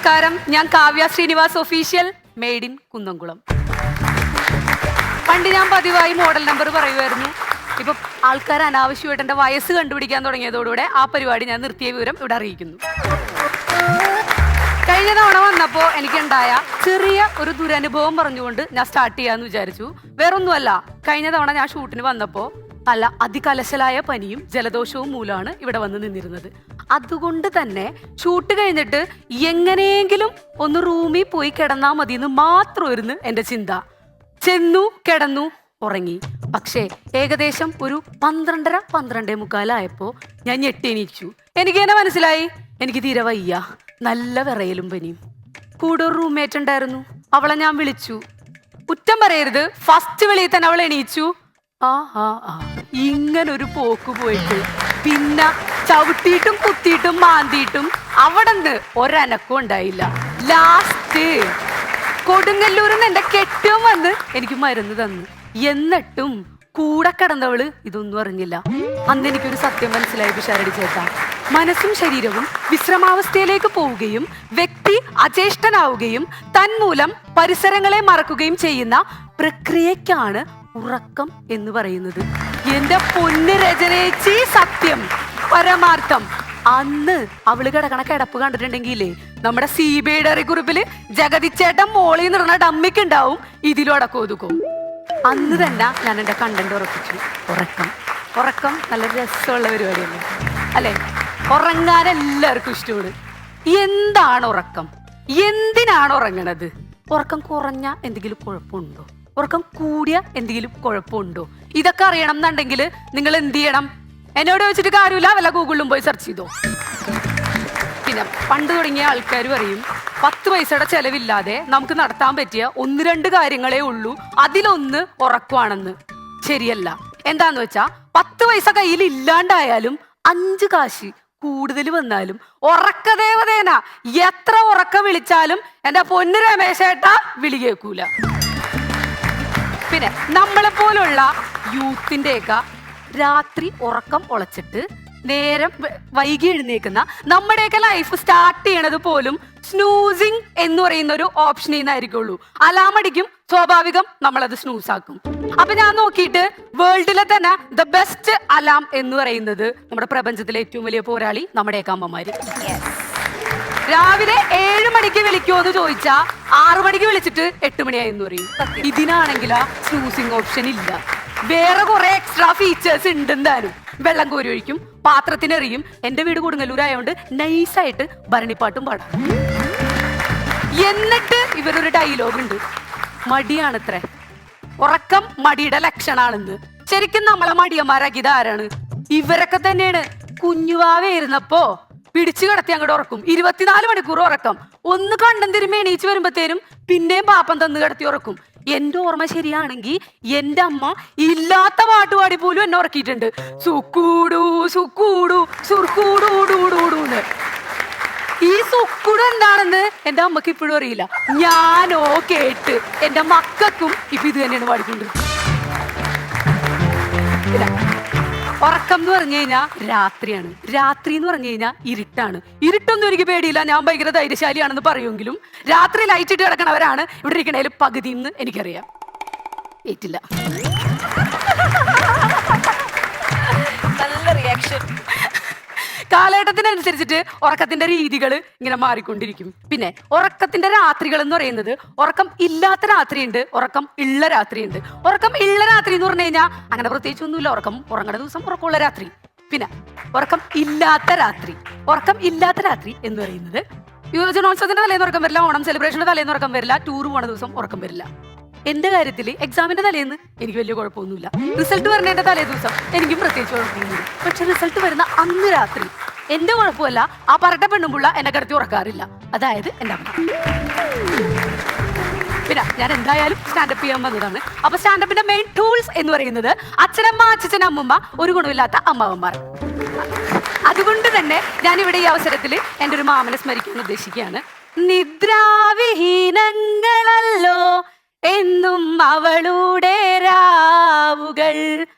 നമസ്കാരം, ഞാൻ Kavya Srinivas official, made in Kunnamkulam. പണ്ട് ഞാൻ പതിവായി മോഡൽ നമ്പർ പറയുമായിരുന്നു. ഇപ്പൊ ആൾക്കാർ അനാവശ്യമായിട്ട് എന്റെ വയസ്സ് കണ്ടുപിടിക്കാൻ തുടങ്ങിയതോടുകൂടെ ആ പരിപാടി ഞാൻ നിർത്തിയ വിവരം ഇവിടെ അറിയിക്കുന്നു. കഴിഞ്ഞ തവണ വന്നപ്പോ എനിക്കുണ്ടായ ചെറിയ ഒരു ദുരനുഭവം പറഞ്ഞുകൊണ്ട് ഞാൻ സ്റ്റാർട്ട് ചെയ്യാന്ന് വിചാരിച്ചു. വേറൊന്നുമല്ല, കഴിഞ്ഞ തവണ ഞാൻ ഷൂട്ടിന് വന്നപ്പോ നല്ല അതികലശലായ പനിയും ജലദോഷവും മൂലമാണ് ഇവിടെ വന്ന് നിന്നിരുന്നത്. അതുകൊണ്ട് തന്നെ ഷൂട്ട് കഴിഞ്ഞിട്ട് എങ്ങനെയെങ്കിലും ഒന്ന് റൂമിൽ പോയി കിടന്നാ മതി എന്ന് മാത്രമായിരുന്നു എന്റെ ചിന്ത. ചെന്നു, കിടന്നു, ഉറങ്ങി. പക്ഷേ ഏകദേശം ഒരു 12:30-12:45 ഞാൻ ഞെട്ടിണീച്ചു. എനിക്ക് തന്നെ മനസ്സിലായി എനിക്ക് തീരെ വയ്യ, നല്ല വിറയലും പനിയും. കൂടെ ഒരു റൂംമേറ്റ് ഉണ്ടായിരുന്നു, അവളെ ഞാൻ വിളിച്ചു. കുറ്റം പറയരുത്, ഫസ്റ്റ് വിളിയിൽ തന്നെ അവൾ എണീച്ചു. ഇങ്ങനൊരു പോക്ക് പോയിട്ട് പിന്നെ ചവിട്ടിയിട്ടും കുത്തിയിട്ടും മാന്തിയിട്ടും അവിടെ നിന്ന് ഒരനക്കം ഉണ്ടായില്ല. ലാസ്റ്റ് കൊടുങ്ങല്ലൂരിൽ നിന്ന് എന്റെ കെട്ടിയവൻ വന്ന് എനിക്ക് മരുന്ന് തന്നു. എന്നിട്ടും കൂടെ കിടന്നവള് ഇതൊന്നും അറിഞ്ഞില്ല. അന്ന് എനിക്കൊരു സത്യം മനസ്സിലായി പിഷാരടി ചേട്ടാ. മനസ്സും ശരീരവും വിശ്രമാവസ്ഥയിലേക്ക് പോവുകയും വ്യക്തി അചേഷ്ടനാവുകയും തന്മൂലം പരിസരങ്ങളെ മറക്കുകയും ചെയ്യുന്ന പ്രക്രിയക്കാണ് ഉറക്കം എന്ന് പറയുന്നത്. എന്റെ പൊന്ന് രചനേച്ചി, സത്യം, പരമാർത്ഥം. അന്ന് അവള് കിടക്കണ കിടപ്പ് കണ്ടിട്ടുണ്ടെങ്കിലേ നമ്മുടെ CBI കുറിപ്പില് ജഗതിച്ചേട്ടൻ മോളിൽ നിന്നിടുന്ന ഡമ്മിക്കുണ്ടാവും ഇതിലും അടക്കം ഒതുക്കും. അന്ന് തന്നെ ഞാൻ എന്റെ കണ്ടന്റ് ഉറപ്പിച്ചു. ഉറക്കം നല്ല രസമുള്ള പരിപാടിയല്ലേ അല്ലെ? ഉറങ്ങാൻ എല്ലാവർക്കും ഇഷ്ടമാണ്. എന്താണ് ഉറക്കം? എന്തിനാണ് ഉറങ്ങണത്? ഉറക്കം കുറഞ്ഞ എന്തെങ്കിലും കുഴപ്പമുണ്ടോ? ഉറക്കം കൂടിയ എന്തെങ്കിലും കുഴപ്പമുണ്ടോ? ഇതൊക്കെ അറിയണം എന്നുണ്ടെങ്കിൽ നിങ്ങൾ എന്ത് ചെയ്യണം? എന്നോട് വെച്ചിട്ട് കാര്യമില്ല, വല്ല ഗൂഗിളിലും പോയി സെർച്ച് ചെയ്തോ. പിന്നെ പണ്ട് തുടങ്ങിയ ആൾക്കാർ പറയും 10 പൈസയുടെ ചെലവില്ലാതെ നമുക്ക് നടത്താൻ പറ്റിയ 1-2 കാര്യങ്ങളേ ഉള്ളൂ, അതിലൊന്ന് ഉറക്കമാണെന്ന്. ശരിയല്ല. എന്താന്ന് വെച്ചാ 10 പൈസ കയ്യിൽ ഇല്ലാണ്ടായാലും 5 കാശ് കൂടുതൽ വന്നാലും ഉറക്കദേവതേന എത്ര ഉറക്കം വിളിച്ചാലും എന്റെ പൊന്നു രമേശേട്ടാ വിളി കേൾക്കൂല. പിന്നെ നമ്മളെ പോലുള്ള യൂത്തിൻ്റെയൊക്കെ രാത്രി ഉറക്കം ഉളച്ചിട്ട് നേരം വൈകി എഴുന്നേക്കുന്ന നമ്മുടെയൊക്കെ ലൈഫ് സ്റ്റാർട്ട് ചെയ്യണത് പോലും സ്നൂസിങ് എന്ന് പറയുന്ന ഒരു ഓപ്ഷനിൽ നിന്നായിരിക്കുള്ളൂ. അലാം അടിക്കും, സ്വാഭാവികം നമ്മളത് സ്നൂസ് ആക്കും. അപ്പൊ ഞാൻ നോക്കിയിട്ട് വേൾഡിലെ തന്നെ ദ ബെസ്റ്റ് അലാം എന്ന് പറയുന്നത് നമ്മുടെ പ്രപഞ്ചത്തിലെ ഏറ്റവും വലിയ പോരാളി നമ്മുടെയൊക്കെ അമ്മമാര്. രാവിലെ 7 മണിക്ക് വിളിക്കുമോ എന്ന് ചോദിച്ചാ 6 മണിക്ക് വിളിച്ചിട്ട് 8 മണിയായി എന്ന് പറയും. ഇതിനാണെങ്കിലാ സ്നൂസിങ് ഓപ്ഷൻ ഇല്ല. വേറെ കുറെ എക്സ്ട്രാ ഫീച്ചേഴ്സ് ഉണ്ടെന്താനും. വെള്ളം കോരി ഒഴിക്കും, പാത്രത്തിനെറിയും. എന്റെ വീട് കൊടുങ്ങല്ലൂരായോണ്ട് നൈസായിട്ട് ഭരണിപ്പാട്ടും പാടും. എന്നിട്ട് ഇവരൊരു ഡയലോഗ് ഉണ്ട്, മടിയാണത്രേ ഉറക്കം മടിയുടെ ലക്ഷണാണെന്ന്. ശരിക്കും നമ്മളെ മടിയന്മാരാക്കിയത് ആരാണ്? ഇവരൊക്കെ തന്നെയാണ്. കുഞ്ഞുവാവേരുന്നപ്പോ പിടിച്ചു കിടത്തി അങ്ങോട്ട് ഉറക്കും. 24 മണിക്കൂർ ഉറക്കം. ഒന്ന് കണ്ടം തിരുമ്പി എണീച്ച് വരുമ്പത്തേനും പിന്നെയും പാപ്പം തന്നു കിടത്തി ഉറക്കും. എന്റെ ഓർമ്മ ശരിയാണെങ്കിൽ എന്റെ അമ്മ ഇല്ലാത്ത പാട്ടുപാടി പോലും എന്നെ ഉറക്കിയിട്ടുണ്ട്. സുക്കൂടു സുക്കൂടു സുർക്കൂടൂടൂടൂന്ന്. ഈ സുക്കുടു എന്താണെന്ന് എന്റെ അമ്മക്ക് ഇപ്പോഴും അറിയില്ല. ഞാനോ കേട്ട് എന്റെ മക്കൾക്കും ഇപ്പൊ ഇത് തന്നെയാണ് പാടിക്കൊണ്ടിരിക്കുന്നത്. ഉറക്കം എന്ന് പറഞ്ഞു കഴിഞ്ഞാൽ രാത്രിയാണ്. രാത്രി എന്ന് പറഞ്ഞു കഴിഞ്ഞാൽ ഇരുട്ടാണ്. ഇരുട്ടൊന്നും എനിക്ക് പേടിയില്ല, ഞാൻ ഭയങ്കര ധൈര്യശാലിയാണെന്ന് പറയുമെങ്കിലും രാത്രി ലൈറ്റ് ഇട്ട് കിടക്കണവരാണ് ഇവിടെ ഇരിക്കണേൽ പകുതി എന്ന് എനിക്കറിയാം. ഏറ്റില്ല. നല്ല റിയാക്ഷൻ. കാലഘട്ടത്തിനനുസരിച്ചിട്ട് ഉറക്കത്തിന്റെ രീതികൾ ഇങ്ങനെ മാറിക്കൊണ്ടിരിക്കും. പിന്നെ ഉറക്കത്തിന്റെ രാത്രികൾ എന്ന് പറയുന്നത് ഉറക്കം ഇല്ലാത്ത രാത്രിയുണ്ട്, ഉറക്കം ഉള്ള രാത്രിയുണ്ട്. ഉറക്കം ഉള്ള രാത്രി എന്ന് പറഞ്ഞു കഴിഞ്ഞാൽ അങ്ങനെ പ്രത്യേകിച്ച് ഒന്നുമില്ല. ഉറങ്ങണ ദിവസം ഉറക്കമുള്ള രാത്രി. പിന്നെ ഉറക്കം ഇല്ലാത്ത രാത്രി. ഉറക്കം ഇല്ലാത്ത രാത്രി എന്ന് പറയുന്നത് യുവജനോത്സവത്തിന്റെ തലേന്ന് ഉറക്കം വരില്ല, ഓണം സെലിബ്രേഷന്റെ തലേന്ന് ഉറക്കം വരില്ല, ടൂർ പോണ ദിവസം ഉറക്കം വരില്ല. എന്റെ കാര്യത്തിൽ എക്സാമിന്റെ തലേന്ന് എനിക്ക് വലിയ കുഴപ്പമൊന്നുമില്ല. റിസൾട്ട് വരുന്നതിന്റെ തലേ ദിവസം എനിക്കും പ്രത്യേകിച്ച് കുഴപ്പമൊന്നുമില്ല. പക്ഷെ റിസൾട്ട് വരുന്ന അന്ന് രാത്രി എന്റെ കുഴപ്പമല്ല, ആ പറട്ട പെണ്ണുമ്പുള്ള എന്നെ കിടത്തി ഉറക്കാറില്ല. അതായത് എന്റെ അമ്മ. പിന്നെ ഞാൻ എന്തായാലും സ്റ്റാൻഡപ്പ് ചെയ്യാൻ വന്നതാണ്. അപ്പൊ സ്റ്റാൻഡപ്പിന്റെ മെയിൻ ടൂൾസ് എന്ന് പറയുന്നത് അച്ഛനമ്മ, അച്ഛൻ, അമ്മൂമ്മ, ഒരു ഗുണമില്ലാത്ത അമ്മാവന്മാർ. അതുകൊണ്ട് തന്നെ ഞാനിവിടെ ഈ അവസരത്തിൽ എൻ്റെ ഒരു മാമനെ സ്മരിക്കാൻ ഉദ്ദേശിക്കുകയാണ്. നിദ്രാവിഹീനങ്ങളല്ലോ എന്നും അവളുടെ രാവുകൾ.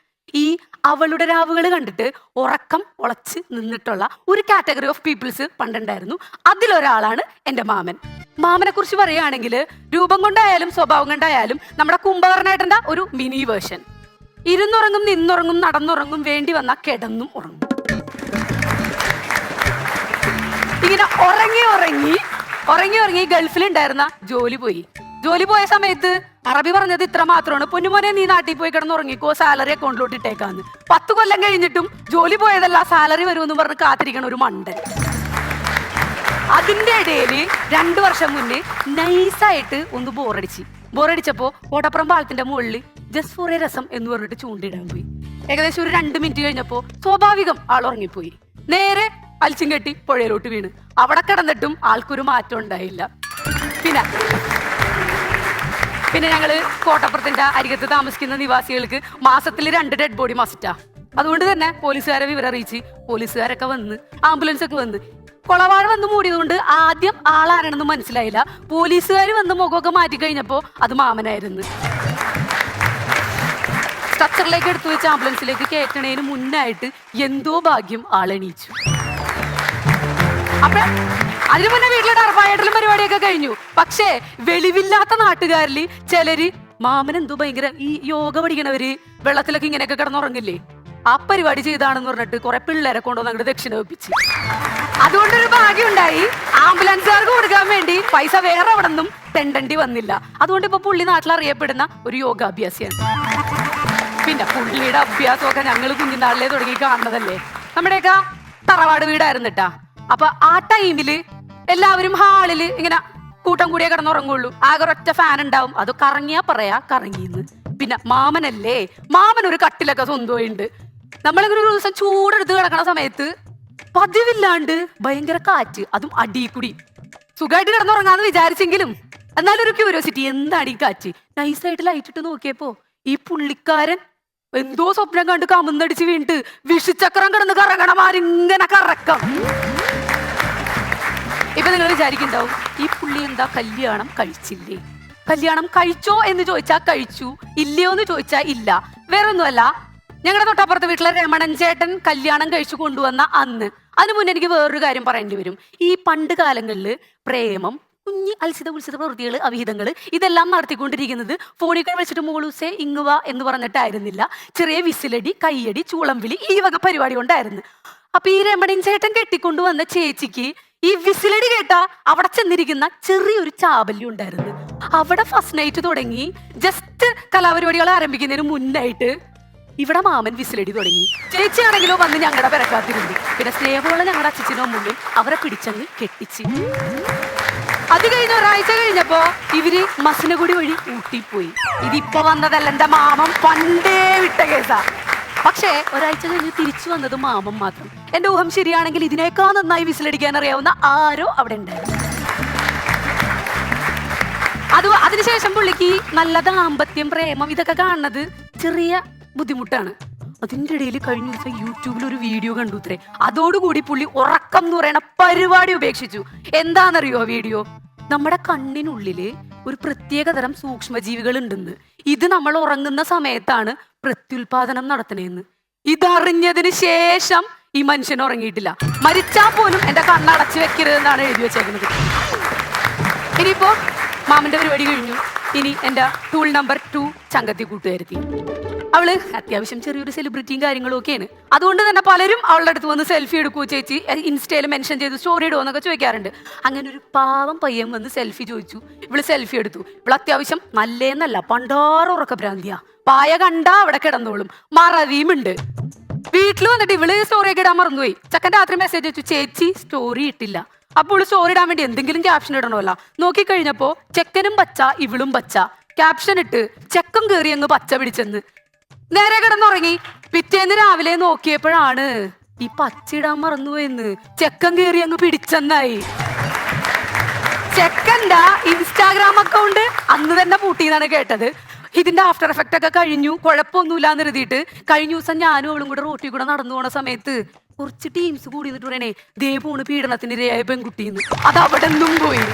ഈ അവളുടെ രാവുകൾ കണ്ടിട്ട് ഉറക്കം ഉളച്ച് നിന്നിട്ടുള്ള ഒരു കാറ്റഗറി ഓഫ് പീപ്പിൾസ് പണ്ടുണ്ടായിരുന്നു. അതിലൊരാളാണ് എൻ്റെ മാമൻ. മാമനെ കുറിച്ച് പറയുകയാണെങ്കിൽ രൂപം കൊണ്ടായാലും സ്വഭാവം കൊണ്ടായാലും നമ്മുടെ കുംഭകർണേട്ടൻ്റെ ഒരു മിനി വേർഷൻ. ഇരുന്നുറങ്ങും, നിന്നുറങ്ങും, നടന്നുറങ്ങും, വേണ്ടി വന്നാൽ കിടന്നും ഉറങ്ങും. ഇങ്ങനെ ഉറങ്ങി ഉറങ്ങി ഗൾഫിലുണ്ടായിരുന്ന ജോലി പോയ സമയത്ത് അറബി പറഞ്ഞത് ഇത്ര മാത്രമാണ്: പൊന്നുമോനെ, നീ നാട്ടിൽ പോയി കിടന്ന് ഉറങ്ങിക്കോ, സാലറി അക്കൗണ്ടിലോട്ട് ഇട്ടേക്കാന്ന്. 10 കൊല്ലം കഴിഞ്ഞിട്ടും ജോലി പോയതല്ല, സാലറി വരുമെന്ന് പറഞ്ഞ് കാത്തിരിക്കണ ഒരു മണ്ടൻ. അതിന്റെ ഇടയിൽ 2 വർഷം മുന്നേ നൈസായിട്ട് ഒന്ന് ബോറടിച്ചപ്പോ കോട്ടപ്പുറം പാലത്തിന്റെ മുകളിൽ ജസ്റ്റ് ഫോർ എ രസം എന്ന് പറഞ്ഞിട്ട് ചൂണ്ടിടാൻ പോയി. ഏകദേശം ഒരു 2 മിനിറ്റ് കഴിഞ്ഞപ്പോ സ്വാഭാവികം ആൾ ഉറങ്ങിപ്പോയി. നേരെ അൽച്ചും കെട്ടി പുഴയിലോട്ട് വീണ്. അവിടെ കിടന്നിട്ടും ആൾക്കൊരു മാറ്റം ഉണ്ടായില്ല. പിന്നെ ഞങ്ങള് കോട്ടപ്പുറത്തിന്റെ അരികത്ത് താമസിക്കുന്ന നിവാസികൾക്ക് മാസത്തിൽ 2 ഡെഡ് ബോഡി മസ്റ്റാ. അതുകൊണ്ട് തന്നെ പോലീസുകാരെ വിവരം അറിയിച്ച് പോലീസുകാരൊക്കെ വന്ന്, ആംബുലൻസ് ഒക്കെ വന്ന്. കൊളവാഴ വന്ന് മൂടിയതുകൊണ്ട് ആദ്യം ആളാരാണെന്ന് മനസ്സിലായില്ല. പോലീസുകാർ വന്ന് മുഖമൊക്കെ മാറ്റി കഴിഞ്ഞപ്പോ അത് മാമനായിരുന്നു. സ്ട്രക്ചറിലേക്ക് എടുത്തു വെച്ച് ആംബുലൻസിലേക്ക് കയറ്റണേന് മുന്നായിട്ട് എന്തോ ഭാഗ്യം ആളെണീച്ചു. അപ്പൊ അതിനു മുന്നേ വീട്ടിലെ ടർപ്പായിട്ടുള്ള പരിപാടിയൊക്കെ കഴിഞ്ഞു. പക്ഷേ വെളിവില്ലാത്ത നാട്ടുകാരില് ചിലര് മാമൻ എന്തോ ഭയങ്കര ഈ യോഗ പഠിക്കണവര് വെള്ളത്തിലൊക്കെ ഇങ്ങനെയൊക്കെ കിടന്നുറങ്ങില്ലേ, ആ പരിപാടി ചെയ്താണെന്ന് പറഞ്ഞിട്ട് കുറെ പിള്ളേരെ കൊണ്ടുവന്ന് അങ്ങോട്ട് ദക്ഷിണ വെപ്പിച്ച്. അതുകൊണ്ടൊരു ഭാഗ്യം ഉണ്ടായി. ആംബുലൻസുകാർക്ക് കൊടുക്കാൻ വേണ്ടി പൈസ വേറെ അവിടെ നിന്നും തെണ്ടണ്ടി വന്നില്ല. അതുകൊണ്ട് ഇപ്പൊ പുള്ളി നാട്ടിൽ അറിയപ്പെടുന്ന ഒരു യോഗാഭ്യാസിയാണ്. പിന്നെ പുള്ളിയുടെ അഭ്യാസമൊക്കെ ഞങ്ങൾ കുഞ്ഞിനാളിലേ തുടങ്ങി കാണുന്നതല്ലേ. നമ്മുടെയൊക്കെ തറവാട് വീടായിരുന്നിട്ടാ. അപ്പൊ ആ ടൈമില് എല്ലാവരും ഹാളില് ഇങ്ങനെ കൂട്ടം കൂടിയേ കിടന്നുറങ്ങുള്ളൂ. ആകെ ഒരൊറ്റ ഫാൻ ഉണ്ടാവും. അത് കറങ്ങിയാ പറയാ കറങ്ങിന്ന്. പിന്നെ മാമനല്ലേ, മാമൻ ഒരു കട്ടിലൊക്കെ സ്വന്തമായിണ്ട്. നമ്മളിങ്ങനെ ഒരു ദിവസം ചൂടെടുത്ത് കിടക്കണ സമയത്ത് പതിവില്ലാണ്ട് ഭയങ്കര കാറ്റ്, അതും അടിയിൽക്കൂടി. സുഖമായിട്ട് കിടന്നുറങ്ങാന്ന് വിചാരിച്ചെങ്കിലും എന്നാലും ഒരു ക്യൂരിയോസിറ്റി, എന്താണ് ഈ കാറ്റ്? നൈസായിട്ട് ലൈറ്റ് ഇട്ട് നോക്കിയപ്പോ ഈ പുള്ളിക്കാരൻ എന്തോ സ്വപ്നം കണ്ട് കമന്നടിച്ച് വീണിട്ട് വിഷുചക്രം കിടന്ന് കറങ്ങണമാരിങ്ങനെ കറക്കം. ഇപ്പൊ നിങ്ങൾ വിചാരിക്കുന്നുണ്ടാവും, ഈ പുള്ളി എന്താ കല്യാണം കഴിച്ചില്ലേ? കല്യാണം കഴിച്ചോ എന്ന് ചോദിച്ചാൽ കഴിച്ചു, ഇല്ലയോ എന്ന് ചോദിച്ചാൽ ഇല്ല. വേറൊന്നുമല്ല, ഞങ്ങളുടെ തൊട്ടപ്പുറത്തെ വീട്ടിലെ രമണൻ ചേട്ടൻ കല്യാണം കഴിച്ചു കൊണ്ടുവന്ന അന്ന്. അതിനു മുന്നേ എനിക്ക് വേറൊരു കാര്യം പറയേണ്ടി വരും. ഈ പണ്ട് കാലങ്ങളിൽ പ്രേമം, കുഞ്ഞി അത്സിത ഉത്സിത പ്രവൃത്തികൾ, അവിഹിതങ്ങൾ ഇതെല്ലാം നടത്തിക്കൊണ്ടിരിക്കുന്നത് ഫോണിൽ വിളിച്ചിട്ട് മോളൂസേ ഇങ്ങുവ എന്ന് പറഞ്ഞിട്ടായിരുന്നില്ല. ചെറിയ വിസിലടി, കയ്യടി, ചൂളംവിളി, ഈ വക പരിപാടി കൊണ്ടായിരുന്നു. അപ്പൊ ഈ രമണൻ ചേട്ടൻ കെട്ടിക്കൊണ്ടുവന്ന ചേച്ചിക്ക് ഈ വിസിലടി കേട്ട അവിടെ ചെന്നിരിക്കുന്ന ചെറിയൊരു ചാബല്യം ഉണ്ടായിരുന്നു. അവിടെ ഫസ്റ്റ് നൈറ്റ് തുടങ്ങി. ജസ്റ്റ് കലാപരിപാടികൾ ആരംഭിക്കുന്നതിന് മുന്നായിട്ട് ഇവിടെ മാമൻ വിസിലടി തുടങ്ങി. ചേച്ചിയാണെങ്കിലോ വന്ന് ഞങ്ങളുടെ പെരക്കാത്തിരുന്നു. പിന്നെ സ്നേഹമുള്ള ഞങ്ങളുടെ അച്ഛനോ മുന്നിൽ അവരെ പിടിച്ചങ്ങ് കെട്ടിച്ച്. അത് കഴിഞ്ഞ ഒരാഴ്ച കഴിഞ്ഞപ്പോ ഇവര് മസിനഗുടി വഴി ഊട്ടിപ്പോയി. ഇതിപ്പോ വന്നതല്ല, എന്റെ മാമൻ പണ്ടേ വിട്ട കേസാ. പക്ഷേ ഒരാഴ്ച കഴിഞ്ഞ് തിരിച്ചു വന്നത് മാമൻ മാത്രം. എന്റെ ഊഹം ശരിയാണെങ്കിൽ ഇതിനേക്കാൾ നന്നായി വിസിലടിക്കാൻ അറിയാവുന്ന ആരോ അവിടെ ഉണ്ടായിരുന്നു. അതിനുശേഷം പുള്ളിക്ക് നല്ല ദാമ്പത്യം, പ്രേമം ഇതൊക്കെ കാണുന്നത് ചെറിയ ബുദ്ധിമുട്ടാണ്. അതിൻ്റെ ഇടയിൽ കഴിഞ്ഞ ദിവസം യൂട്യൂബിൽ ഒരു വീഡിയോ കണ്ടു ഇത്രേ. അതോടുകൂടി പുള്ളി ഉറക്കം എന്ന് പറയുന്ന പരിപാടി ഉപേക്ഷിച്ചു. എന്താണെന്നറിയോ വീഡിയോ? നമ്മുടെ കണ്ണിനുള്ളില് ഒരു പ്രത്യേക തരം സൂക്ഷ്മജീവികൾ ഉണ്ടെന്ന്. ഇത് നമ്മൾ ഉറങ്ങുന്ന സമയത്താണ് പ്രത്യുൽപാദനം നടത്തണേന്ന്. ഇതറിഞ്ഞതിന് ശേഷം ഈ മനുഷ്യൻ ഉറങ്ങിയിട്ടില്ല. മരിച്ചാൽ പോലും എന്റെ കണ്ണടച്ചു വെക്കരുതെന്നാണ് എഴുതി വെച്ചേക്കുന്നത്. ഇനിയിപ്പോ മാമന്റെ പരിപാടി കഴിഞ്ഞു. ഇനി എന്റെ ടൂൾ നമ്പർ 2 ചങ്കത്തി കൂട്ടുകാരത്തി. അവള് അത്യാവശ്യം ചെറിയൊരു സെലിബ്രിറ്റിയും കാര്യങ്ങളും ഒക്കെയാണ്. അതുകൊണ്ട് തന്നെ പലരും അവളുടെ അടുത്ത് വന്ന് സെൽഫി എടുക്കുമോ ചേച്ചി, ഇൻസ്റ്റയിൽ മെൻഷൻ ചെയ്ത് സ്റ്റോറി ഇടുമോ എന്നൊക്കെ ചോദിക്കാറുണ്ട്. അങ്ങനെ ഒരു പാവം പയ്യൻ വന്ന് സെൽഫി ചോദിച്ചു. ഇവള് സെൽഫി എടുത്തു. ഇവള് അത്യാവശ്യം നല്ലേന്നല്ല, പണ്ടാറ് ഉറക്ക ഭ്രാന്തിയാ. പായ കണ്ടാ അവിടെ കിടന്നോളും. മറവിയുമുണ്ട്. വീട്ടിൽ വന്നിട്ട് ഇവള് സ്റ്റോറിയൊക്കെ ഇടാൻ മറന്നുപോയി. ചെക്കൻ രാത്രി മെസ്സേജ് വെച്ചു, ചേച്ചി സ്റ്റോറി ഇട്ടില്ല. അപ്പോൾ സ്റ്റോറി ഇടാൻ വേണ്ടി എന്തെങ്കിലും ക്യാപ്ഷൻ ഇടണമല്ല. നോക്കിക്കഴിഞ്ഞപ്പോ ചെക്കനും പച്ച ഇവളും പച്ച. ക്യാപ്ഷൻ ഇട്ട് ചെക്കൻ കയറി അങ്ങ് പച്ച പിടിച്ചെന്ന്. നേരെ കിടന്നുറങ്ങി. പിറ്റേന്ന് രാവിലെ നോക്കിയപ്പോഴാണ് ഈ പച്ചിടാൻ മറന്നുപോയെന്ന്. ചെക്കൻ കയറി അങ്ങ് പിടിച്ചെന്നായി. ചെക്കൻ്റെ ഇൻസ്റ്റാഗ്രാം അക്കൗണ്ട് അന്ന് തന്നെ പൂട്ടിയെന്നാണ് കേട്ടത്. ഇതിന്റെ ആഫ്റ്റർ എഫക്റ്റ് ഒക്കെ കഴിഞ്ഞു, കുഴപ്പമൊന്നുമില്ലാന്ന് എഴുതിയിട്ട് കഴിഞ്ഞ ദിവസം ഞാനും അവളും കൂടെ റോട്ടിൽ കൂടെ നടന്നു പോണ സമയത്ത് കുറച്ച് ടീംസ് കൂടി നിന്നിട്ട് പറയണേ, ദേ പോണ് പീഡനത്തിന് ഇരയായ പെൺകുട്ടിന്ന്. അത് അവിടെ നിന്നും പോയി.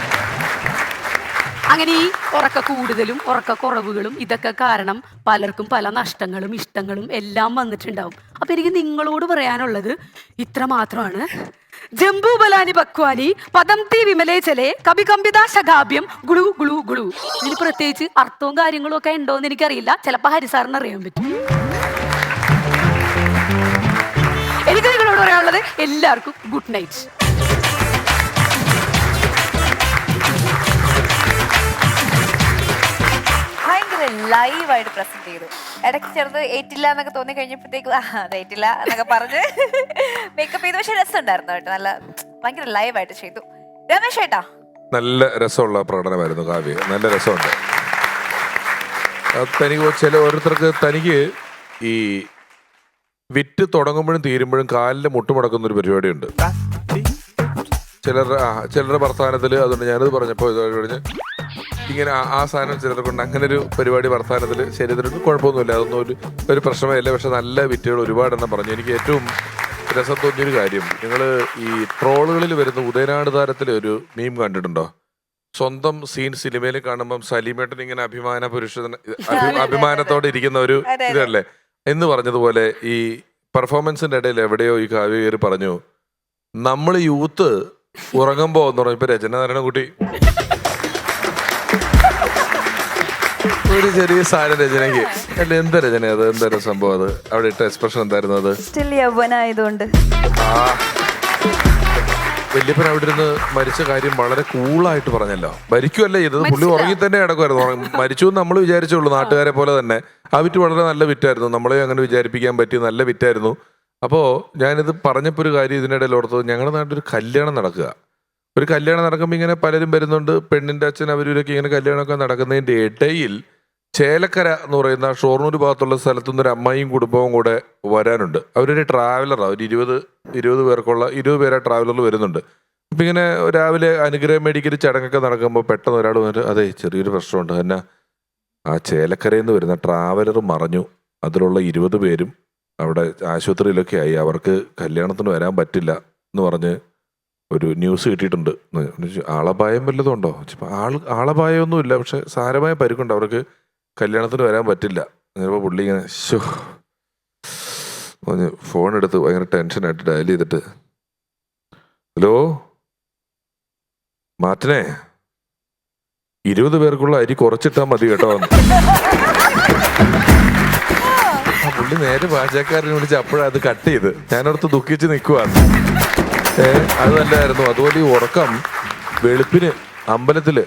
അങ്ങനെ ഈ ഉറക്ക കൂടുതലും ഉറക്ക കുറവുകളും ഇതൊക്കെ കാരണം പലർക്കും പല നഷ്ടങ്ങളും ഇഷ്ടങ്ങളും എല്ലാം വന്നിട്ടുണ്ടാവും. അപ്പൊ എനിക്ക് നിങ്ങളോട് പറയാനുള്ളത് ഇത്ര മാത്രമാണ്. ജംബു ബലാനി ബക്വാനി പദംതി വിമലേചലെ കവി കമ്പിത ശകാബ്യം ഗുളു ഗുളു ഗുളു. ഇതിന് പ്രത്യേകിച്ച് അർത്ഥവും കാര്യങ്ങളും ഒക്കെ ഉണ്ടോന്ന് എനിക്കറിയില്ല. ചിലപ്പോൾ ഹരിസാറിന് അറിയാൻ പറ്റും. എനിക്ക് നിങ്ങളോട് പറയാനുള്ളത് എല്ലാവർക്കും ഗുഡ് നൈറ്റ്. ലൈവായിട്ട് പ്രസന്റ് ചെയ്തു. ഇടയ്ക്ക് ചെറുത് ഏറ്റില്ല എന്നൊക്കെ തോന്നി കഴിഞ്ഞപ്പോഴത്തേക്കും അത് ഏറ്റില്ല എന്നൊക്കെ പറഞ്ഞ് മേക്കപ്പ് ചെയ്തു. പക്ഷെ രസമുണ്ടായിരുന്നു കേട്ടോ, നല്ല ഭയങ്കര ലൈവായിട്ട് ചെയ്തു. രമേശ് ഏട്ടാ, നല്ല രസമുള്ള പ്രകടനമായിരുന്നു കാവ്യ, നല്ല രസമുണ്ട്. തനിക്ക് ചില ഓരോരുത്തർക്ക് തനിക്ക് ഈ വിറ്റ് തുടങ്ങുമ്പോഴും തീരുമ്പോഴും കാലിൽ മുട്ടുമുടക്കുന്ന ഒരു പരിപാടിയുണ്ട് ചിലരുടെ വർത്തമാനത്തിൽ. അതുകൊണ്ട് ഞാനത് പറഞ്ഞപ്പോൾ കഴിഞ്ഞ് ഇങ്ങനെ ആ സാധനം ചിലർക്കുണ്ട്. അങ്ങനെ ഒരു പരിപാടി വർത്തമാനത്തിൽ ശരീരത്തിന് കുഴപ്പമൊന്നുമില്ല, അതൊന്നും ഒരു പ്രശ്നമല്ല. പക്ഷെ നല്ല വിറ്റുകൾ ഒരുപാടെണ്ണം പറഞ്ഞു. എനിക്ക് ഏറ്റവും രസം തോന്നിയൊരു കാര്യം, നിങ്ങൾ ഈ ട്രോളുകളിൽ വരുന്ന ഉദയനാട് താരത്തിലെ ഒരു മീം കണ്ടിട്ടുണ്ടോ? സ്വന്തം സീൻ സിനിമയിൽ കാണുമ്പം സലീമേട്ടൻ ഇങ്ങനെ അഭിമാനത്തോടെ ഇരിക്കുന്ന ഒരു ഇതല്ലേ എന്ന് പറഞ്ഞതുപോലെ ഈ പെർഫോമൻസിന്റെ ഇടയിൽ എവിടെയോ ഈ കാവ്യ കയറി പറഞ്ഞു, നമ്മൾ യൂത്ത് ഉറങ്ങുമ്പോ എന്ന് പറഞ്ഞപ്പോ രചന നാരായണൻകുട്ടി ഒരു ചെറിയ സാധനം രചനയ്ക്ക് അല്ല, എന്താ രചന അത്, എന്തായാലും സംഭവം അത് അവിടെ ഇട്ട എക്സ്പ്രഷൻ എന്തായിരുന്നു? അത് വല്യപ്പൻ അവിടെ ഇരുന്ന് മരിച്ച കാര്യം വളരെ കൂളായിട്ട് പറഞ്ഞല്ലോ. മരിക്കുമല്ല ചെയ്തത്, പുള്ളി ഉറങ്ങി തന്നെ കിടക്കുമായിരുന്നു. മരിച്ചു എന്ന് നമ്മൾ വിചാരിച്ചുള്ളൂ, നാട്ടുകാരെ പോലെ തന്നെ. ആ വിറ്റ് വളരെ നല്ല വിറ്റായിരുന്നു, നമ്മളെ അങ്ങനെ വിചാരിപ്പിക്കാൻ പറ്റി നല്ല വിറ്റായിരുന്നു. അപ്പോൾ ഞാനിത് പറഞ്ഞപ്പോൾ ഒരു കാര്യം ഇതിനിടയിൽ ഓർത്തത്, ഞങ്ങളുടെ നാട്ടിലൊരു കല്യാണം നടക്കുക. ഒരു കല്യാണം നടക്കുമ്പോൾ ഇങ്ങനെ പലരും വരുന്നുണ്ട്, പെണ്ണിൻ്റെ അച്ഛൻ അവരൊക്കെ ഇങ്ങനെ കല്യാണമൊക്കെ നടക്കുന്നതിൻ്റെ ഇടയിൽ ചേലക്കര എന്ന് പറയുന്ന ഷൊർണൂർ ഭാഗത്തുള്ള സ്ഥലത്തു നിന്നൊരു അമ്മയും കുടുംബവും കൂടെ വരാനുണ്ട്. അവരൊരു ട്രാവലറാണ്, ഒരു 20 പേർക്കുള്ള 20 പേരെ ട്രാവലറിൽ വരുന്നുണ്ട്. അപ്പം ഇങ്ങനെ രാവിലെ അനുഗ്രഹം മേടിക്കൽ ചടങ്ങൊക്കെ നടക്കുമ്പോൾ പെട്ടെന്ന് ഒരാൾ വന്നിട്ട്, അതെ ചെറിയൊരു പ്രശ്നമുണ്ട്, എന്നാ ആ ചേലക്കരയിൽ നിന്ന് വരുന്ന ട്രാവലർ മറഞ്ഞു, അതിലുള്ള 20 പേരും അവിടെ ആശുപത്രിയിലൊക്കെ ആയി, അവർക്ക് കല്യാണത്തിന് വരാൻ പറ്റില്ല എന്ന് പറഞ്ഞ് ഒരു ന്യൂസ് കിട്ടിയിട്ടുണ്ട്. ആളപായം വല്ലതും ഉണ്ടോ? ആളപായമൊന്നുമില്ല, പക്ഷെ സാരമായ പരിക്കുണ്ട്, അവർക്ക് കല്യാണത്തിന് വരാൻ പറ്റില്ല. അങ്ങനെയപ്പോൾ പുള്ളി ഇങ്ങനെ ഫോൺ എടുത്ത് ഭയങ്കര ടെൻഷനായിട്ട് ഡയൽ ചെയ്തിട്ട്, ഹലോ മാറ്റനെ, 20 പേർക്കുള്ള അരി കുറച്ചിട്ടാൽ മതി കേട്ടോ. ആ പുള്ളി നേരെ പാചകക്കാരനെ വിളിച്ച് അപ്പോഴത് കട്ട് ചെയ്ത് ഞാനടുത്ത് ദുഃഖിച്ച് നിൽക്കുവാണ്. അത് നല്ലതായിരുന്നു. അതുപോലെ ഈ ഉറക്കം വെളുപ്പിന് അമ്പലത്തില്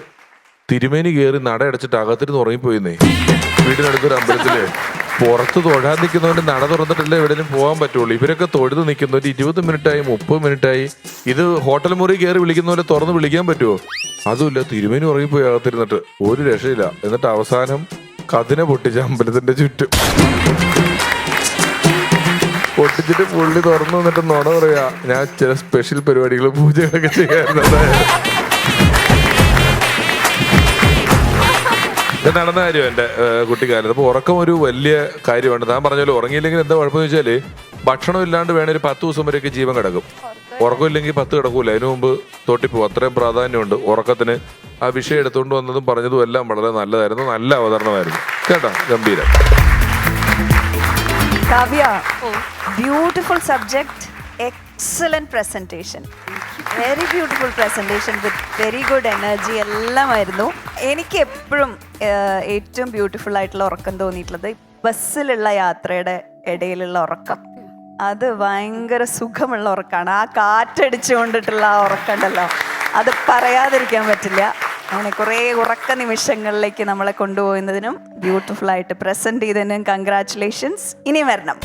തിരുമേനി കയറി നട അടച്ചിട്ട് അകത്തിരുന്ന് ഉറങ്ങിപ്പോയിന്നേ. വീടിനടുത്തൊരു അമ്പലത്തില് പുറത്ത് തൊഴാൻ നിൽക്കുന്നവന്റെ നട തുറന്നിട്ടല്ലേ എവിടെയും പോകാൻ പറ്റുള്ളൂ. ഇവരൊക്കെ തൊഴുത് നിൽക്കുന്നവര് 20 മിനിറ്റായി 30 മിനിറ്റായി. ഇത് ഹോട്ടൽ മുറി കയറി വിളിക്കുന്ന പോലെ തുറന്ന് വിളിക്കാൻ പറ്റുമോ? അതുമില്ല, തിരുമേനി ഉറങ്ങിപ്പോയി അകത്തിരുന്നിട്ട്, ഒരു രക്ഷയില്ല. എന്നിട്ട് അവസാനം കതിനെ പൊട്ടിച്ച അമ്പലത്തിന്റെ ചുറ്റും പൊട്ടിച്ചിട്ട് പുള്ളി തുറന്നു വന്നിട്ട് നുണ പറയാ, ഞാൻ ചില സ്പെഷ്യൽ പരിപാടികൾ പൂജകളൊക്കെ ചെയ്യാറുണ്ട്. ഇത് നടന്ന കാര്യം എൻ്റെ കുട്ടിക്കാലത്ത്. അപ്പോൾ ഉറക്കം ഒരു വലിയ കാര്യമാണ്. താൻ പറഞ്ഞാലും ഉറങ്ങിയില്ലെങ്കിൽ എന്താ കുഴപ്പമെന്ന് വെച്ചാല് ഭക്ഷണം ഇല്ലാണ്ട് വേണേൽ ഒരു 10 ദിവസം വരെയൊക്കെ ജീവൻ കിടക്കും. ഉറക്കമില്ലെങ്കിൽ 10 കിടക്കൂല, അതിനു മുമ്പ് തൊട്ടിപ്പോവും. അത്രയും പ്രാധാന്യമുണ്ട് ഉറക്കത്തിന്. ആ വിഷയം എടുത്തുകൊണ്ട് വന്നതും പറഞ്ഞതും എല്ലാം വളരെ നല്ലതായിരുന്നു, നല്ല അവതരണമായിരുന്നു കേട്ടോ, ഗംഭീരം. Kavya, beautiful subject, excellent presentation. Very beautiful presentation with very good energy. എല്ലാമായിരുന്നു. എനിക്ക് എപ്പോഴും ഏറ്റവും ബ്യൂട്ടിഫുൾ ആയിട്ടുള്ള ഉറക്കം തോന്നിയിട്ടുള്ളത് ബസ്സിലുള്ള യാത്രയുടെ ഇടയിലുള്ള ഉറക്കം. അത് ഭയങ്കര സുഖമുള്ള ഉറക്കമാണ്. ആ കാറ്റടിച്ചുകൊണ്ടിട്ടുള്ള ആ ഉറക്കം ഉണ്ടല്ലോ, അത് പറയാതിരിക്കാൻ പറ്റില്ല. അങ്ങനെ കുറേ ഉറക്ക നിമിഷങ്ങളിലേക്ക് നമ്മളെ കൊണ്ടുപോകുന്നതിനും ബ്യൂട്ടിഫുൾ ആയിട്ട് പ്രസന്റ് ചെയ്തതിനും കൺഗ്രാറ്റുലേഷൻസ്. ഇനി വരണം.